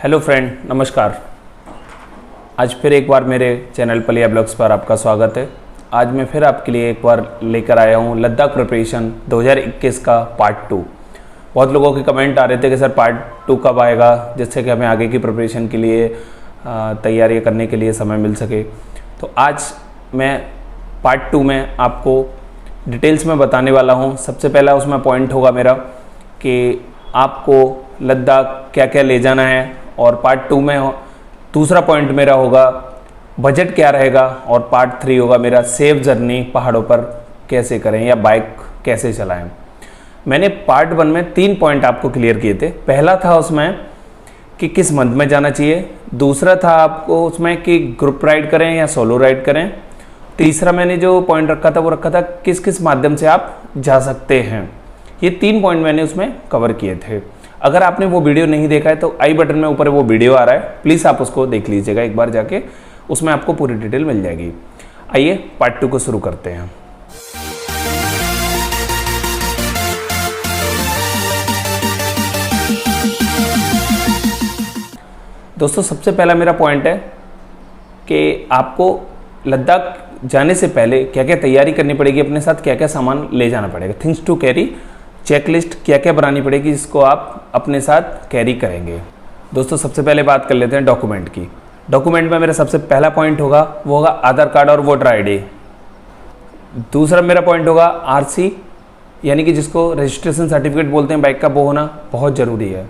Hello friend, नमस्कार। आज फिर एक बार मेरे चैनल पलिया ब्लॉग्स पर आपका स्वागत है। आज मैं फिर आपके लिए एक बार लेकर आया हूँ लद्दाख प्रिपरेशन 2021 का पार्ट 2। बहुत लोगों के कमेंट आ रहे थे कि सर पार्ट 2 कब आएगा, जिससे कि हमें आगे की प्रिपरेशन के लिए तैयारियाँ करने के लिए समय मिल सके। तो आज मैं पार्ट 2 में आपको डिटेल्स में बताने वाला हूँ। सबसे पहला उसमें पॉइंट होगा मेरा कि आपको लद्दाख क्या क्या ले जाना है, और पार्ट 2 में दूसरा पॉइंट मेरा होगा बजट क्या रहेगा, और पार्ट 3 होगा मेरा सेफ जर्नी पहाड़ों पर कैसे करें या बाइक कैसे चलाएं। मैंने पार्ट 1 में 3 पॉइंट आपको क्लियर किए थे। पहला था उसमें कि किस मंथ में जाना चाहिए, दूसरा था आपको उसमें कि ग्रुप राइड करें या सोलो राइड करें, तीसरा मैंने जो पॉइंट रखा था वो रखा था किस किस माध्यम से आप जा सकते हैं। ये 3 पॉइंट मैंने उसमें कवर किए थे। अगर आपने वो वीडियो नहीं देखा है तो आई बटन में ऊपर वो वीडियो आ रहा है, प्लीज़ आप उसको देख लीजिएगा एक बार जाके, उसमें आपको पूरी डिटेल मिल जाएगी। आइए पार्ट 2 को शुरू करते हैं। दोस्तों, सबसे पहला मेरा पॉइंट है कि आपको लद्दाख जाने से पहले क्या क्या तैयारी करनी पड़ेगी, अपने साथ क्या क्या सामान ले जाना पड़ेगा। थिंग्स टू कैरी चेकलिस्ट क्या क्या बनानी पड़ेगी जिसको आप अपने साथ कैरी करेंगे। दोस्तों, सबसे पहले बात कर लेते हैं डॉक्यूमेंट की। डॉक्यूमेंट में मेरा सबसे पहला पॉइंट होगा वो होगा आधार कार्ड और वोटर आईडी। दूसरा मेरा पॉइंट होगा आरसी, यानी कि जिसको रजिस्ट्रेशन सर्टिफिकेट बोलते हैं बाइक का, वो होना बहुत ज़रूरी है।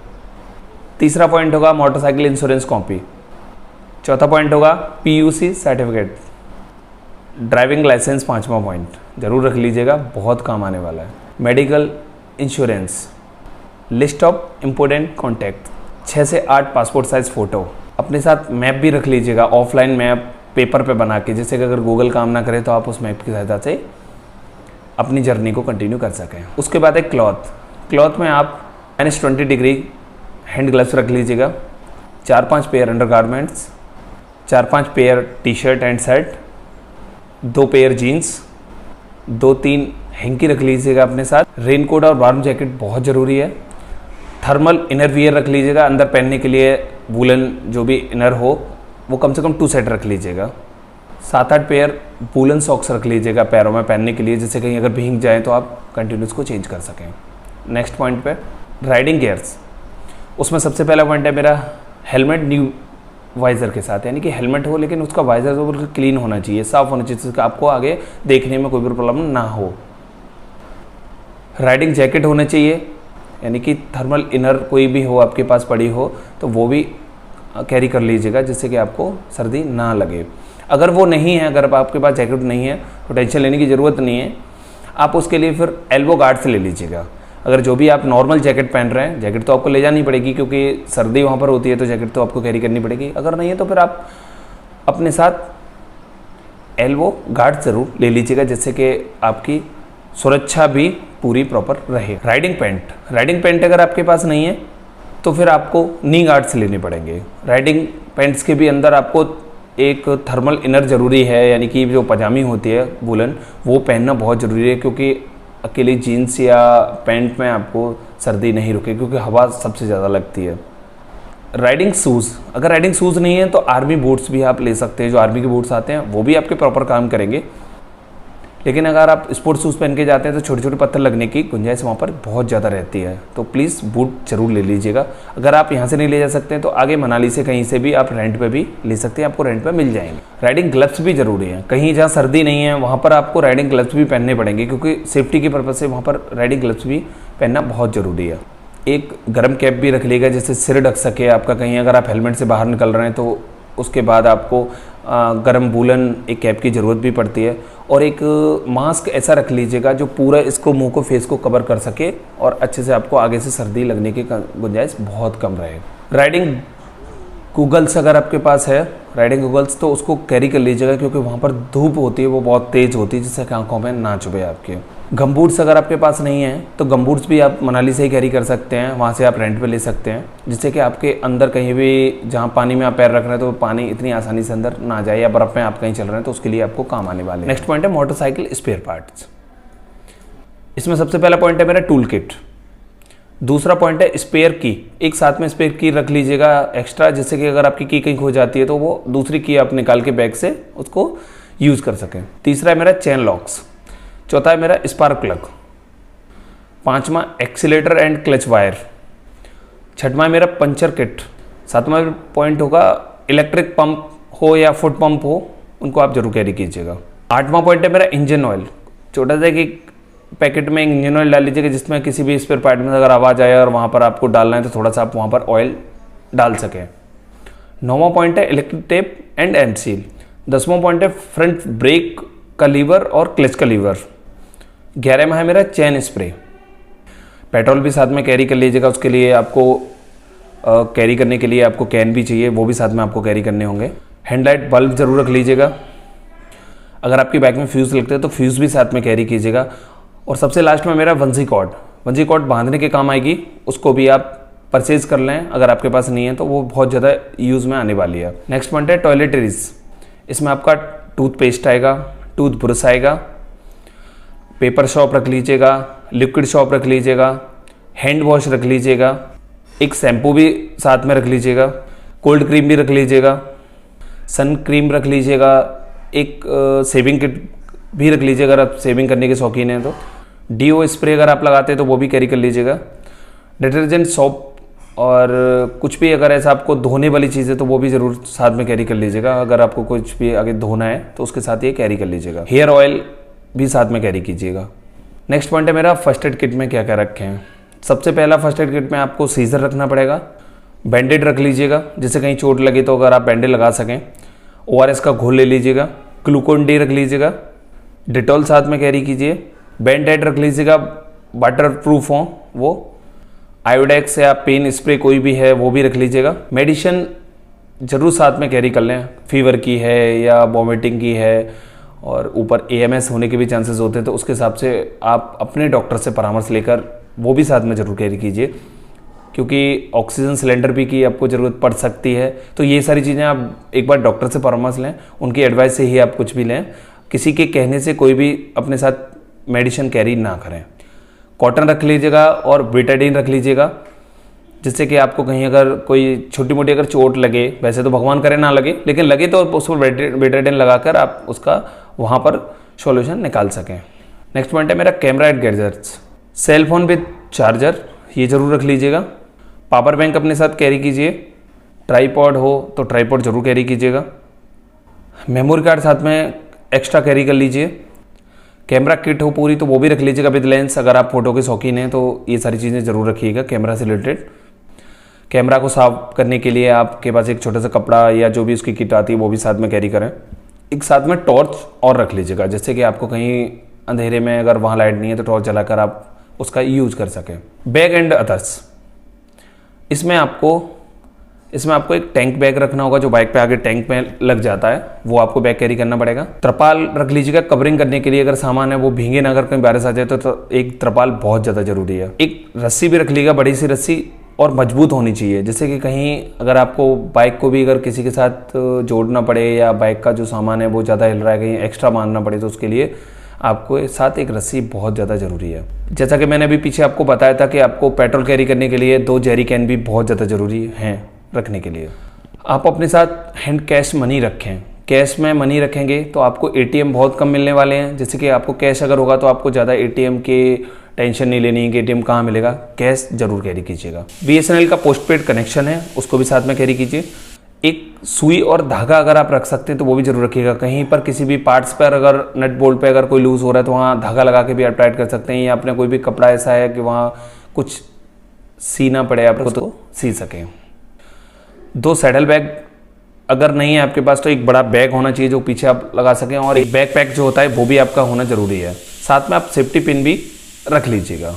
तीसरा पॉइंट होगा मोटरसाइकिल इंश्योरेंस कॉपी। चौथा पॉइंट होगा पीयूसी सर्टिफिकेट। ड्राइविंग लाइसेंस 5वां पॉइंट ज़रूर रख लीजिएगा, बहुत काम आने वाला है। Medical insurance, list of important contact, 6 से 8 पासपोर्ट साइज़ फ़ोटो। अपने साथ मैप भी रख लीजिएगा, ऑफलाइन मैप पेपर पे बना के, जैसे कि अगर गूगल काम ना करे तो आप उस मैप की सहायता से अपनी जर्नी को कंटिन्यू कर सकें। उसके बाद है क्लॉथ में आप -20 डिग्री हैंड ग्लव्स रख लीजिएगा, 4-5 pair undergarments, 4-5 pair T shirt and shirt, 2 pair jeans, 2-3 hankie रख लीजिएगा अपने साथ। रेनकोट और वार्म जैकेट बहुत ज़रूरी है। थर्मल इनर वियर रख लीजिएगा, अंदर पहनने के लिए वूलन जो भी इनर हो वो कम से कम 2 सेट रख लीजिएगा। 7-8 पेयर वूलन सॉक्स रख लीजिएगा पैरों में पहनने के लिए, जिससे कहीं अगर भीग जाए तो आप कंटिन्यूस को चेंज कर सकें। नेक्स्ट पॉइंट पे राइडिंग गियर्स। उसमें सबसे पहला पॉइंट है मेरा हेलमेट न्यू वाइज़र के साथ, यानी कि हेलमेट हो लेकिन उसका वाइज़र जो बिल्कुल क्लीन होना चाहिए, साफ़ होना चाहिए, जिससे आपको आगे देखने में कोई भी प्रॉब्लम ना हो। राइडिंग जैकेट होना चाहिए, यानी कि थर्मल इनर कोई भी हो आपके पास पड़ी हो तो वो भी कैरी कर लीजिएगा, जिससे कि आपको सर्दी ना लगे। अगर वो नहीं है, अगर आपके पास जैकेट नहीं है तो टेंशन लेने की ज़रूरत नहीं है। आप उसके लिए फिर एल्बो गार्ड से ले लीजिएगा। अगर जो भी आप नॉर्मल जैकेट पहन रहे हैं, जैकेट तो आपको ले जानी पड़ेगी क्योंकि सर्दी वहाँ पर होती है, तो जैकेट तो आपको कैरी करनी पड़ेगी। अगर नहीं है तो फिर आप अपने साथ एल्बो गार्ड ज़रूर ले लीजिएगा, जिससे कि आपकी सुरक्षा भी पूरी प्रॉपर रहे। राइडिंग पैंट अगर आपके पास नहीं है तो फिर आपको नी गार्ड्स लेने पड़ेंगे। राइडिंग पैंट्स के भी अंदर आपको एक थर्मल इनर ज़रूरी है, यानी कि जो पजामी होती है वुलन, वो पहनना बहुत ज़रूरी है, क्योंकि अकेली जीन्स या पैंट में आपको सर्दी नहीं रुके, क्योंकि हवा सबसे ज़्यादा लगती है। राइडिंग शूज़, अगर राइडिंग शूज़ नहीं है तो आर्मी बूट्स भी आप ले सकते हैं। जो आर्मी के बूट्स आते हैं वो भी आपके प्रॉपर काम करेंगे, लेकिन अगर आप स्पोर्ट्स शूज़ पहन के जाते हैं तो छोटे छोटे पत्थर लगने की गुंजाइश वहाँ पर बहुत ज़्यादा रहती है, तो प्लीज़ बूट जरूर ले लीजिएगा। अगर आप यहाँ से नहीं ले जा सकते हैं तो आगे मनाली से कहीं से भी आप रेंट पे भी ले सकते हैं, आपको रेंट पे मिल जाएंगे। राइडिंग ग्लव्स भी ज़रूरी है, कहीं जहाँ सर्दी नहीं है वहाँ पर आपको राइडिंग ग्लव्स भी पहनने पड़ेंगे, क्योंकि सेफ्टी के पर्पज़ से वहाँ पर राइडिंग ग्लव्स भी पहनना बहुत ज़रूरी है। एक गर्म कैप भी रख लीजिएगा, जिससे सिर ढक सके आपका, कहीं अगर आप हेलमेट से बाहर निकल रहे हैं तो उसके बाद आपको गर्म वूलन एक कैप की ज़रूरत भी पड़ती है। और एक मास्क ऐसा रख लीजिएगा जो पूरा इसको मुंह को फेस को कवर कर सके और अच्छे से आपको आगे से सर्दी लगने की गुंजाइश बहुत कम रहे। राइडिंग गूगल्स अगर आपके पास है, राइडिंग गूगल्स, तो उसको कैरी कर लीजिएगा, क्योंकि वहाँ पर धूप होती है वो बहुत तेज़ होती है, जिससे आंखों में ना चुभे आपके। गमबूट्स अगर आपके पास नहीं है तो गमबूट्स भी आप मनाली से ही कैरी कर सकते हैं, वहाँ से आप रेंट पे ले सकते हैं, जिससे कि आपके अंदर कहीं भी जहाँ पानी में आप पैर रख रहे हैं तो पानी इतनी आसानी से अंदर ना जाए, या बर्फ़ में आप कहीं चल रहे हैं तो उसके लिए आपको काम आने वाले। नेक्स्ट पॉइंट है मोटरसाइकिल स्पेयर पार्ट्स। इसमें सबसे पहला पॉइंट है मेरा टूल किट। दूसरा पॉइंट है स्पेयर की, एक साथ में स्पेयर की रख लीजिएगा एक्स्ट्रा, जिससे कि अगर आपकी की कहीं खो जाती है तो वो दूसरी की आप निकाल के बैग से उसको यूज़ कर सकें। तीसरा है मेरा चेन लॉक्स। चौथा है मेरा स्पार्क प्लग। पांचवा एक्सीलेटर एंड क्लच वायर। छठवां है मेरा पंचर किट। सातवां पॉइंट होगा इलेक्ट्रिक पंप हो या फुट पंप हो, उनको आप जरूर कैरी कीजिएगा। आठवां पॉइंट है मेरा इंजन ऑयल। छोटा सा कि पैकेट में इंजन ऑयल डाल लीजिएगा, जिसमें किसी भी स्पेयर पार्ट में अगर आवाज़ आए और वहाँ पर आपको डालना है तो थोड़ा सा आप वहाँ पर ऑयल डाल सकें। नौवां पॉइंट है electric tape and and seal. 10वां पॉइंट है फ्रंट ब्रेक का लीवर और क्लच का लीवर। 11वां है मेरा चेन स्प्रे। पेट्रोल भी साथ में कैरी कर लीजिएगा, उसके लिए आपको कैरी करने के लिए आपको कैन भी चाहिए, वो भी साथ में आपको कैरी करने होंगे। हेडलाइट बल्ब जरूर रख लीजिएगा। अगर आपकी बाइक में फ्यूज़ लगते हैं तो फ्यूज़ भी साथ में कैरी कीजिएगा। और सबसे लास्ट में मेरा वंजी कॉर्ड। वंजी कॉर्ड बांधने के काम आएगी, उसको भी आप परचेज कर लें, अगर आपके पास नहीं है तो वो बहुत ज़्यादा यूज़ में आने वाली है। नेक्स्ट पॉइंट है टॉयलेटरीज। इसमें आपका टूथपेस्ट आएगा, टूथ ब्रश आएगा, पेपर शॉप रख लीजिएगा, लिक्विड शॉप रख लीजिएगा, हैंड वॉश रख लीजिएगा, एक शैम्पू भी साथ में रख लीजिएगा, कोल्ड क्रीम भी रख लीजिएगा, सन क्रीम रख लीजिएगा, एक सेविंग किट भी रख लीजिएगा अगर आप सेविंग करने के शौकीन हैं तो। डीओ स्प्रे अगर आप लगाते हैं तो वो भी कैरी कर लीजिएगा। डिटर्जेंट, सोप और कुछ भी अगर ऐसा आपको धोने वाली चीज़ है तो वो भी ज़रूर साथ में कैरी कर लीजिएगा। अगर आपको कुछ भी आगे धोना है तो उसके साथ ये कैरी कर लीजिएगा। हेयर ऑयल भी साथ में कैरी कीजिएगा। नेक्स्ट पॉइंट है मेरा फर्स्ट एड किट में क्या क्या रखे हैं। सबसे पहला फर्स्ट एड किट में आपको सीजर रखना पड़ेगा, बैंडेड रख लीजिएगा जिससे कहीं चोट लगे तो अगर आप बैंडेड लगा सकें। ORS का घोल ले लीजिएगा, ग्लूकोन डी रख लीजिएगा, डिटॉल साथ में कैरी कीजिए, बैंडेड रख लीजिएगा, वाटर प्रूफ हो वो, आयोडेक्स या पेन स्प्रे कोई भी है वो भी रख लीजिएगा। मेडिसिन जरूर साथ में कैरी कर लें, फीवर की है या वॉमिटिंग की है और ऊपर AMS होने के भी चांसेस होते हैं, तो उसके हिसाब से आप अपने डॉक्टर से परामर्श लेकर वो भी साथ में ज़रूर कैरी कीजिए, क्योंकि ऑक्सीजन सिलेंडर भी की आपको ज़रूरत पड़ सकती है। तो ये सारी चीज़ें आप एक बार डॉक्टर से परामर्श लें, उनकी एडवाइस से ही आप कुछ भी लें, किसी के कहने से कोई भी अपने साथ मेडिसिन कैरी ना करें। कॉटन रख लीजिएगा और बेटाडीन रख लीजिएगा, जिससे कि आपको कहीं अगर कोई छोटी मोटी अगर चोट लगे, वैसे तो भगवान करे ना लगे, लेकिन लगे तो उस पर बेटाडीन लगाकर आप उसका वहाँ पर सॉल्यूशन निकाल सकें। नेक्स्ट पॉइंट है मेरा camera and gadgets. Cell phone with charger ये ज़रूर रख लीजिएगा। पावर बैंक अपने साथ कैरी कीजिए। ट्राईपॉड हो तो ट्राईपॉड जरूर कैरी कीजिएगा। मेमोरी कार्ड साथ में एक्स्ट्रा कैरी कर लीजिए। कैमरा किट हो पूरी तो वो भी रख लीजिएगा विद लेंस, अगर आप फोटो के शौकीन हैं तो ये सारी चीज़ें ज़रूर रखिएगा कैमरा से रिलेटेड। कैमरा को साफ करने के लिए आपके पास एक छोटा सा कपड़ा या जो भी उसकी किट आती है वो भी साथ में कैरी करें। एक साथ में टॉर्च और रख लीजिएगा, जिससे कि आपको कहीं अंधेरे में अगर वहाँ लाइट नहीं है तो टॉर्च जलाकर आप उसका यूज कर सकें। बैग एंड अदर्स, इसमें आपको एक टैंक बैग रखना होगा, जो बाइक पे आगे टैंक में लग जाता है, वो आपको बैग कैरी करना पड़ेगा। त्रिपाल रख लीजिएगा कवरिंग करने के लिए, अगर सामान है वो भीगे ना, अगर कहीं बारिश आ जाए तो एक त्रिपाल बहुत ज़्यादा जरूरी है। एक रस्सी भी रख लीजिएगा, बड़ी सी रस्सी और मजबूत होनी चाहिए, जिससे कि कहीं अगर आपको बाइक को भी अगर किसी के साथ जोड़ना पड़े या बाइक का जो सामान है वो ज़्यादा हिल रहा है, कहीं एक्स्ट्रा बांधना पड़े, तो उसके लिए आपको साथ एक रस्सी बहुत ज़्यादा ज़रूरी है। जैसा कि मैंने अभी पीछे आपको बताया था कि आपको पेट्रोल कैरी करने के लिए 2 जेरी कैन भी बहुत ज़्यादा ज़रूरी हैं रखने के लिए। आप अपने साथ हैंड कैश मनी रखें। कैश में मनी रखेंगे तो आपको ATM बहुत कम मिलने वाले हैं, जैसे कि आपको कैश अगर होगा तो आपको ज़्यादा ATM के टेंशन नहीं लेनी है कि ATM कहाँ मिलेगा। कैश जरूर कैरी कीजिएगा। BSNL का पोस्टपेड कनेक्शन है, उसको भी साथ में कैरी कीजिए। एक सुई और धागा अगर आप रख सकते हैं तो वो भी जरूर रखिएगा। कहीं पर किसी भी पार्ट्स पर अगर नट बोल्ट पे अगर कोई लूज हो रहा है तो वहाँ धागा लगा के भी आप टाइट कर सकते हैं, या अपने कोई भी कपड़ा ऐसा है कि वहाँ कुछ सीना पड़े आपको तो सी सकें। 2 सैडल बैग अगर नहीं है आपके पास तो एक बड़ा बैग होना चाहिए जो पीछे आप लगा सकें, और एक बैक पैक जो होता है वो भी आपका होना जरूरी है। साथ में आप सेफ्टी पिन भी रख लीजिएगा।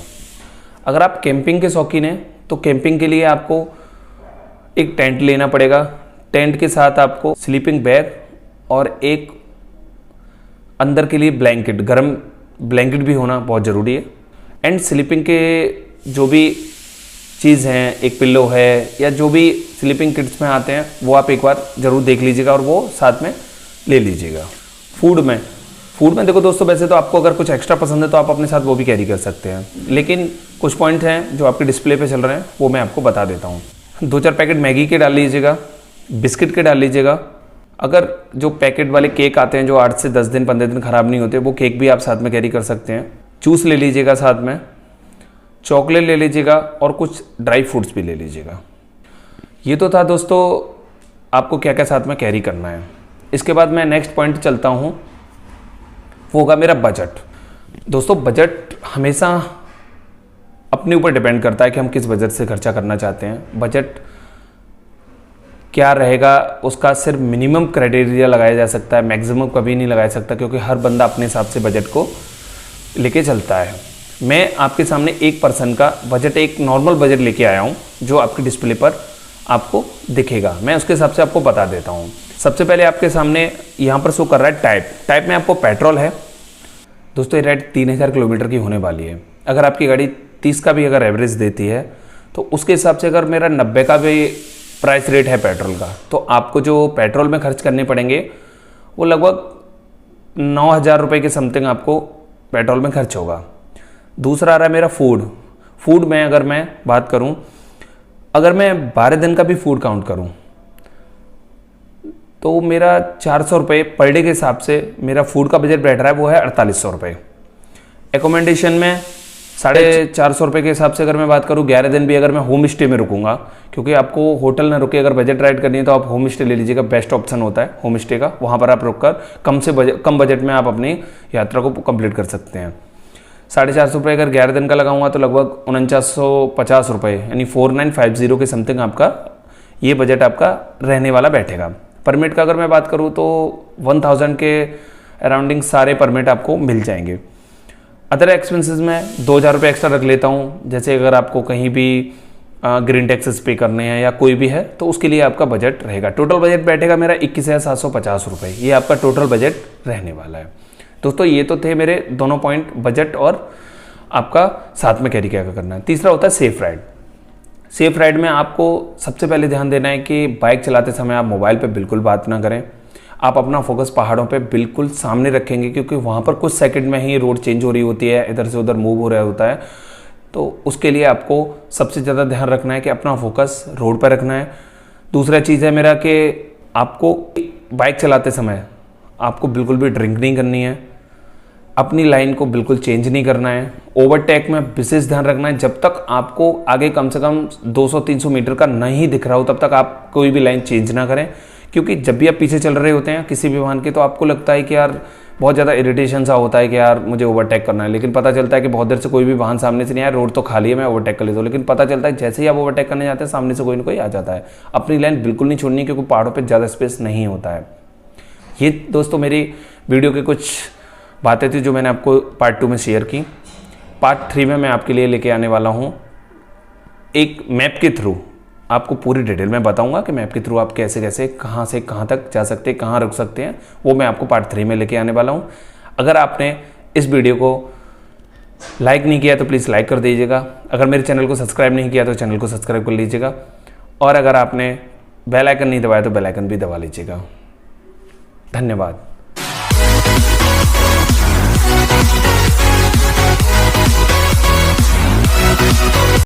अगर आप कैंपिंग के शौकीन हैं तो कैंपिंग के लिए आपको एक टेंट लेना पड़ेगा। टेंट के साथ आपको स्लीपिंग बैग और एक अंदर के लिए ब्लैंकेट, गर्म ब्लैंकेट भी होना बहुत ज़रूरी है। एंड स्लीपिंग के जो भी चीज़ हैं, एक पिल्लो है या जो भी स्लीपिंग किट्स में आते हैं वो आप एक बार ज़रूर देख लीजिएगा और वो साथ में ले लीजिएगा। फूड में देखो दोस्तों, वैसे तो आपको अगर कुछ एक्स्ट्रा पसंद है तो आप अपने साथ वो भी कैरी कर सकते हैं, लेकिन कुछ पॉइंट हैं जो आपके डिस्प्ले पे चल रहे हैं, वो मैं आपको बता देता हूँ। 2-4 पैकेट मैगी के डाल लीजिएगा, बिस्किट के डाल लीजिएगा। अगर जो पैकेट वाले केक आते हैं जो 8 से 10 दिन 15 दिन ख़राब नहीं होते, वो केक भी आप साथ में कैरी कर सकते हैं। जूस ले लीजिएगा साथ में, चॉकलेट ले लीजिएगा और कुछ ड्राई फ्रूट्स भी ले लीजिएगा। ये तो था दोस्तों आपको क्या क्या साथ में कैरी करना है। इसके बाद मैं नेक्स्ट पॉइंट चलता हूँ, वो होगा मेरा बजट। दोस्तों बजट हमेशा अपने ऊपर डिपेंड करता है कि हम किस बजट से खर्चा करना चाहते हैं। बजट क्या रहेगा उसका सिर्फ मिनिमम क्राइटेरिया लगाया जा सकता है, मैक्सिमम कभी नहीं लगाया सकता, क्योंकि हर बंदा अपने हिसाब से बजट को लेके चलता है। मैं आपके सामने एक पर्सन का बजट, एक नॉर्मल बजट लेके आया हूँ जो आपके डिस्प्ले पर आपको दिखेगा। मैं उसके हिसाब से आपको बता देता हूँ। सबसे पहले आपके सामने यहाँ पर शो कर रहा है टाइप में आपको पेट्रोल है। दोस्तों ये राइड 3000 किलोमीटर की होने वाली है। अगर आपकी गाड़ी 30 का भी अगर एवरेज देती है तो उसके हिसाब से अगर मेरा 90 का भी प्राइस रेट है पेट्रोल का, तो आपको जो पेट्रोल में खर्च करने पड़ेंगे वो लगभग 9000 रुपये के समथिंग आपको पेट्रोल में खर्च होगा। दूसरा आ रहा है मेरा फूड में अगर मैं बात करूं, अगर मैं 12 दिन का भी फूड काउंट करूं तो मेरा 400 रुपये पर डे के हिसाब से मेरा फूड का बजट बैठ रहा है, वो है 4800 रुपये। एकोमोडेशन में 450 रुपये के हिसाब से अगर मैं बात करूं, 11 दिन भी अगर मैं होम स्टे में रुकूंगा, क्योंकि आपको होटल ना रुके अगर बजट राइड करनी है तो आप होम स्टे ले लीजिएगा। बेस्ट ऑप्शन होता है होम स्टे का, वहाँ पर आप रुककर कम बजट में आप अपनी यात्रा को कंप्लीट कर सकते हैं। 450 रुपये अगर 11 दिन का लगाऊंगा तो लगभग 4950 रुपये यानी 4950 के समथिंग आपका ये बजट आपका रहने वाला बैठेगा। परमिट का अगर मैं बात करूँ तो 1000 के अराउंडिंग सारे परमिट आपको मिल जाएंगे। अदर एक्सपेंसेस में 2000 रुपये एक्स्ट्रा रख लेता हूँ, जैसे अगर आपको कहीं भी ग्रीन टैक्सेस पे करने हैं या कोई भी है तो उसके लिए आपका बजट रहेगा। टोटल बजट बैठेगा मेरा 21,750 रुपये, ये आपका टोटल बजट रहने वाला है। दोस्तों ये तो थे मेरे दोनों पॉइंट, बजट और आपका साथ में कैरी क्या करना है। तीसरा होता है सेफ राइड। सेफ राइड में आपको सबसे पहले ध्यान देना है कि बाइक चलाते समय आप मोबाइल पे बिल्कुल बात ना करें। आप अपना फोकस पहाड़ों पे बिल्कुल सामने रखेंगे, क्योंकि वहाँ पर कुछ सेकंड में ही रोड चेंज हो रही होती है, इधर से उधर मूव हो रहा होता है। तो उसके लिए आपको सबसे ज़्यादा ध्यान रखना है कि अपना फोकस रोड पर रखना है। दूसरा चीज़ है मेरा कि आपको बाइक चलाते समय आपको बिल्कुल भी ड्रिंक नहीं करनी है, अपनी लाइन को बिल्कुल चेंज नहीं करना है। ओवरटेक में विशेष ध्यान रखना है, जब तक आपको आगे कम से कम 200-300 मीटर का नहीं दिख रहा हो तब तक आप कोई भी लाइन चेंज ना करें, क्योंकि जब भी आप पीछे चल रहे होते हैं किसी भी वाहन के तो आपको लगता है कि यार बहुत ज़्यादा इरिटेशन सा होता है कि यार मुझे ओवरटेक करना है, लेकिन पता चलता है कि बहुत देर से कोई भी वाहन सामने से नहीं आया, रोड तो खाली है, मैं ओवरटेक कर लेता हूँ। लेकिन पता चलता है जैसे ही आप ओवरटेक करने जाते हैं सामने से कोई ना कोई आ जाता है। अपनी लाइन बिल्कुल नहीं छोड़नी, क्योंकि पहाड़ों पर ज़्यादा स्पेस नहीं होता है। ये दोस्तों मेरी वीडियो के कुछ बातें थी जो मैंने आपको पार्ट 2 में शेयर की। पार्ट 3 में मैं आपके लिए लेके आने वाला हूँ एक मैप के थ्रू, आपको पूरी डिटेल में बताऊंगा कि मैप के थ्रू आप कैसे कैसे कहाँ से कहाँ तक जा सकते हैं, कहाँ रुक सकते हैं, वो मैं आपको पार्ट 3 में लेके आने वाला हूँ। अगर आपने इस वीडियो को लाइक नहीं किया तो प्लीज़ लाइक कर दीजिएगा। अगर मेरे चैनल को सब्सक्राइब नहीं किया तो चैनल को सब्सक्राइब कर लीजिएगा, और अगर आपने बेल आइकन नहीं दबाया तो बेल आइकन भी दबा लीजिएगा। धन्यवाद।